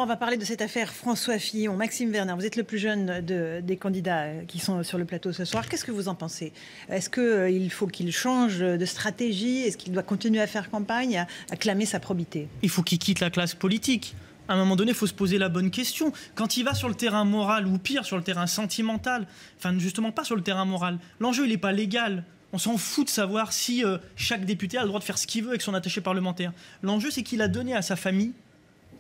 On va parler de cette affaire François Fillon. Maxime Werner, vous êtes le plus jeune des candidats qui sont sur le plateau ce soir. Qu'est-ce que vous en pensez? Est-ce qu'il faut qu'il change de stratégie? Est-ce qu'il doit continuer à faire campagne, à clamer sa probité? Il faut qu'il quitte la classe politique. À un moment donné, il faut se poser la bonne question. Quand il va sur le terrain moral, ou pire, sur le terrain sentimental, enfin justement pas sur le terrain moral, l'enjeu, il n'est pas légal. On s'en fout de savoir si chaque député a le droit de faire ce qu'il veut avec son attaché parlementaire. L'enjeu, c'est qu'il a donné à sa famille,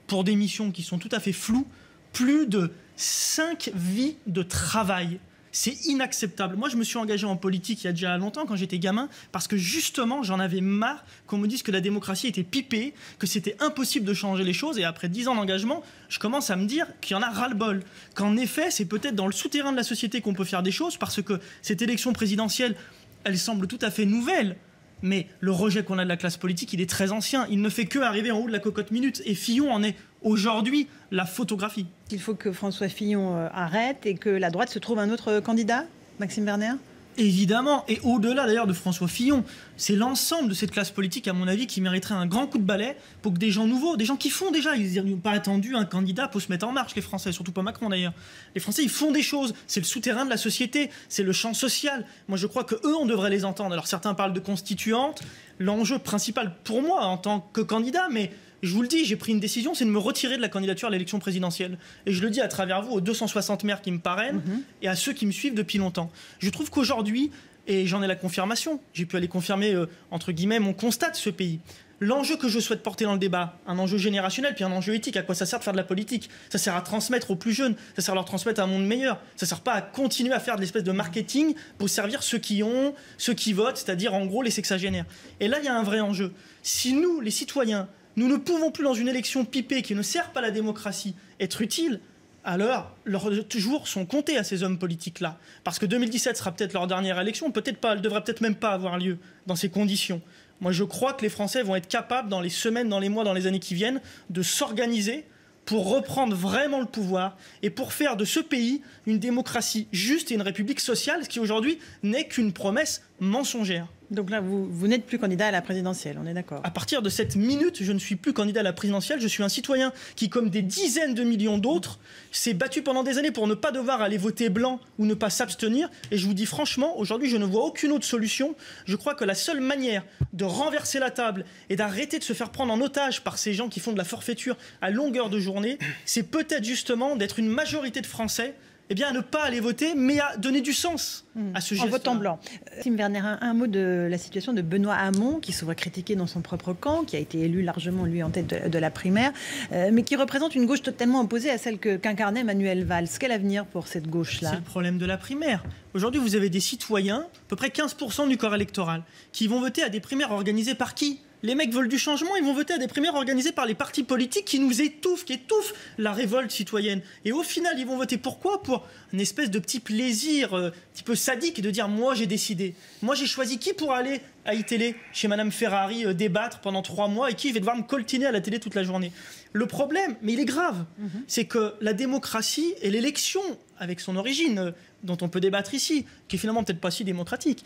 pour des missions qui sont tout à fait floues, plus de 5 vies de travail. C'est inacceptable. Moi, je me suis engagé en politique il y a déjà longtemps, quand j'étais gamin, parce que justement, j'en avais marre qu'on me dise que la démocratie était pipée, que c'était impossible de changer les choses. Et après 10 ans d'engagement, je commence à me dire qu'il y en a ras-le-bol. Qu'en effet, c'est peut-être dans le souterrain de la société qu'on peut faire des choses, parce que cette élection présidentielle, elle semble tout à fait nouvelle. Mais le rejet qu'on a de la classe politique, il est très ancien. Il ne fait que arriver en haut de la cocotte minute. Et Fillon en est aujourd'hui la photographie. Il faut que François Fillon arrête et que la droite se trouve un autre candidat, Maxime Werner? Évidemment, et au-delà d'ailleurs de François Fillon, c'est l'ensemble de cette classe politique, à mon avis, qui mériterait un grand coup de balai pour que des gens nouveaux, des gens qui font déjà, ils n'ont pas attendu un candidat pour se mettre en marche, les Français, surtout pas Macron d'ailleurs. Les Français, ils font des choses, c'est le souterrain de la société, c'est le champ social. Moi, je crois qu'eux, on devrait les entendre. Alors certains parlent de constituante, l'enjeu principal pour moi en tant que candidat, mais je vous le dis, j'ai pris une décision, c'est de me retirer de la candidature à l'élection présidentielle. Et je le dis à travers vous, aux 260 maires qui me parrainent et à ceux qui me suivent depuis longtemps. Je trouve qu'aujourd'hui, et j'en ai la confirmation, j'ai pu aller confirmer, entre guillemets, mon constat de ce pays. L'enjeu que je souhaite porter dans le débat, un enjeu générationnel, puis un enjeu éthique, à quoi ça sert de faire de la politique? Ça sert à transmettre aux plus jeunes, ça sert à leur transmettre un monde meilleur. Ça sert pas à continuer à faire de l'espèce de marketing pour servir ceux qui ont, ceux qui votent, c'est-à-dire en gros les sexagénaires. Et là, il y a un vrai enjeu. Si nous, les citoyens, nous ne pouvons plus, dans une élection pipée qui ne sert pas la démocratie, être utiles, alors leurs jours sont comptés à ces hommes politiques-là. Parce que 2017 sera peut-être leur dernière élection, peut-être pas, elle devrait peut-être même pas avoir lieu dans ces conditions. Moi, je crois que les Français vont être capables, dans les semaines, dans les mois, dans les années qui viennent, de s'organiser pour reprendre vraiment le pouvoir et pour faire de ce pays une démocratie juste et une république sociale, ce qui aujourd'hui n'est qu'une promesse mensongère. Donc là, vous n'êtes plus candidat à la présidentielle, on est d'accord? À partir de cette minute, je ne suis plus candidat à la présidentielle. Je suis un citoyen qui, comme des dizaines de millions d'autres, s'est battu pendant des années pour ne pas devoir aller voter blanc ou ne pas s'abstenir. Et je vous dis franchement, aujourd'hui, je ne vois aucune autre solution. Je crois que la seule manière de renverser la table et d'arrêter de se faire prendre en otage par ces gens qui font de la forfaiture à longueur de journée, c'est peut-être justement d'être une majorité de Français, eh bien, à ne pas aller voter, mais à donner du sens à ce geste. En votant blanc. Maxime Werner, un mot de la situation de Benoît Hamon, qui se voit critiqué dans son propre camp, qui a été élu largement, lui, en tête de la primaire, mais qui représente une gauche totalement opposée à celle qu'incarnait Manuel Valls. Quel avenir pour cette gauche-là? C'est le problème de la primaire. Aujourd'hui, vous avez des citoyens, à peu près 15% du corps électoral, qui vont voter à des primaires organisées par qui? Les mecs veulent du changement, ils vont voter à des primaires organisées par les partis politiques qui nous étouffent, qui étouffent la révolte citoyenne. Et au final, ils vont voter pourquoi? Pour une espèce de petit plaisir un petit peu sadique de dire « moi j'ai décidé, moi j'ai choisi qui pour aller à iTélé chez Madame Ferrari débattre pendant 3 mois et qui je vais devoir me coltiner à la télé toute la journée ». Le problème, mais il est grave, c'est que la démocratie et l'élection, avec son origine, dont on peut débattre ici, qui est finalement peut-être pas si démocratique,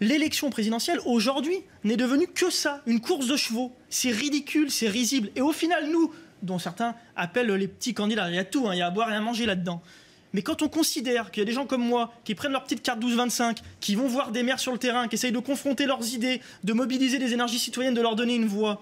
l'élection présidentielle, aujourd'hui, n'est devenue que ça, une course de chevaux. C'est ridicule, c'est risible. Et au final, nous, dont certains appellent les petits candidats, il y a tout, il y a à boire et à manger là-dedans. Mais quand on considère qu'il y a des gens comme moi qui prennent leur petite carte 12-25, qui vont voir des maires sur le terrain, qui essayent de confronter leurs idées, de mobiliser des énergies citoyennes, de leur donner une voix,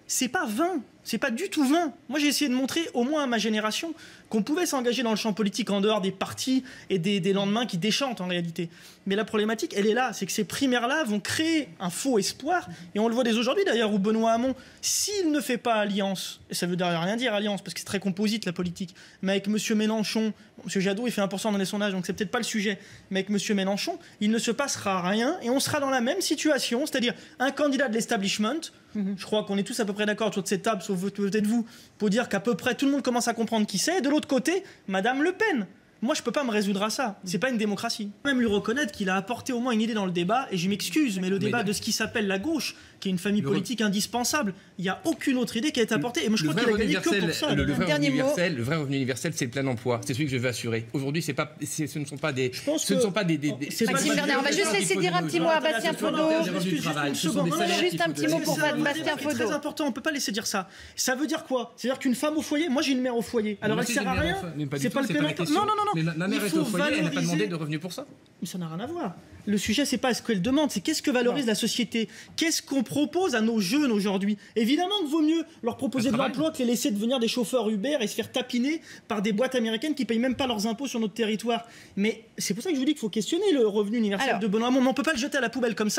c'est pas vain, c'est pas du tout vain. Moi, j'ai essayé de montrer, au moins à ma génération, qu'on pouvait s'engager dans le champ politique en dehors des partis et des lendemains qui déchantent en réalité. Mais la problématique, elle est là, c'est que ces primaires-là vont créer un faux espoir. Et on le voit dès aujourd'hui d'ailleurs, où Benoît Hamon, s'il ne fait pas alliance, et ça veut d'ailleurs rien dire alliance, parce que c'est très composite la politique, mais avec M. Mélenchon, M. Jadot, il fait 1% dans les sondages, donc c'est peut-être pas le sujet, mais avec M. Mélenchon, il ne se passera rien et on sera dans la même situation, c'est-à-dire un candidat de l'establishment. Je crois qu'on est tous à peu près d'accord autour de cette table, sauf peut-être vous, pour dire qu'à peu près tout le monde commence à comprendre qui c'est. Et de l'autre côté, Madame Le Pen. Moi, je ne peux pas me résoudre à ça. C'est pas une démocratie. Même lui reconnaître qu'il a apporté au moins une idée dans le débat, et je m'excuse, mais le débat de ce qui s'appelle la gauche, qui est une famille politique indispensable. Il n'y a aucune autre idée qui a été apportée. Et moi, je crois qu'il a gagné que pour ça. Le vrai revenu universel, c'est le plein emploi. C'est celui que je veux assurer. Aujourd'hui, ce ne sont pas des... Maxime Bernier, on va juste laisser dire un petit mot à Bastien Fodot. Juste un petit mot pour Bastien Fodot. C'est très important, on ne peut pas laisser dire ça. Ça veut dire quoi? C'est-à-dire qu'une femme au foyer, moi j'ai une mère au foyer. Alors elle sert à rien. C'est pas le plein emploi. Non. Mais la mère est au foyer, elle n'a pas demandé de revenus pour ça. Mais ça n'a rien à voir. Le sujet, c'est pas ce qu'elle demande, c'est qu'est-ce que valorise la société. Qu'est-ce qu'on propose à nos jeunes aujourd'hui? Évidemment qu'il vaut mieux leur proposer de l'emploi que les laisser devenir des chauffeurs Uber et se faire tapiner par des boîtes américaines qui payent même pas leurs impôts sur notre territoire. Mais c'est pour ça que je vous dis qu'il faut questionner le revenu universel de Benoît Hamon. Mais on peut pas le jeter à la poubelle comme ça.